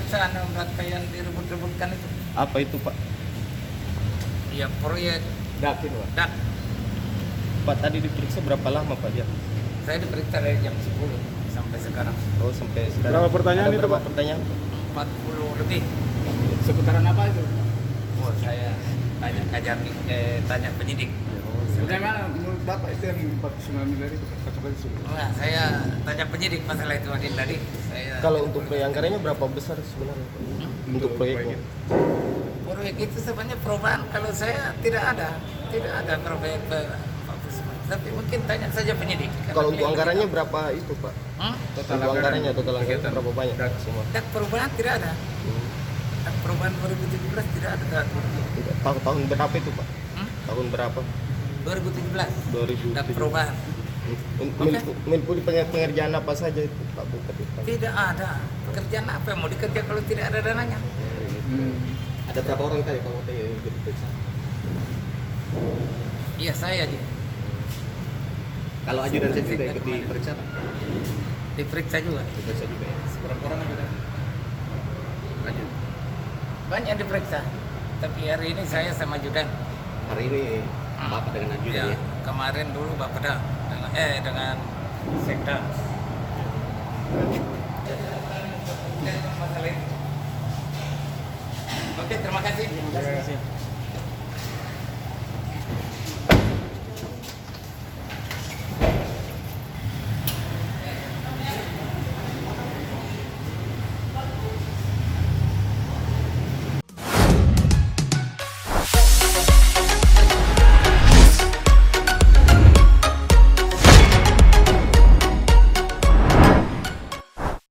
perusahaan yang direbut-rebutkan itu. Apa itu Pak? Ya proyek dak. Pak tadi diperiksa berapa lama Pak dia? Saya diperiksa dari jam 10 sampai sekarang. Oh sampai sekarang. Berapa pertanyaan Ada itu, berapa Pak? pertanyaan? 40 lebih. Seputaran apa itu? Oh, saya tanya penyidik. Bagaimana menurut Bapak itu yang 49 miliar itu? Nah, saya tanya penyidik masalah itu Adin tadi. Kalau untuk proyek anggarannya berapa besar sebenarnya Pak? Untuk proyeknya? Proyek itu sebenarnya perubahan. Kalau saya tidak ada proyek tapi mungkin tanya saja penyidik. Kalau untuk anggarannya berapa itu Pak? Total anggarannya berapa banyak semua? Dak perubahan tidak ada. Dak perubahan 2017 tidak ada. Tahun berapa itu Pak? Tahun berapa? 2017. Dak perubahan. Meliputi pengerjaan apa saja itu Pak Bupati? Tidak ada. Pekerjaan apa yang mau dikerja kalau tidak ada dananya? Ada berapa orang tadi Pak Bupati yang diperiksa? Iya saya aja. Kalau ajudan saya juga ikut diperiksa Pak? Diperiksa juga. Diperiksa juga ya? Berapa orang ajudan? Banyak diperiksa. Tapi hari ini saya sama ajudan. Hari ini Bapak dengan ajudan ya? Kemarin dulu Bapak dengan sekda. Oke, terima kasih.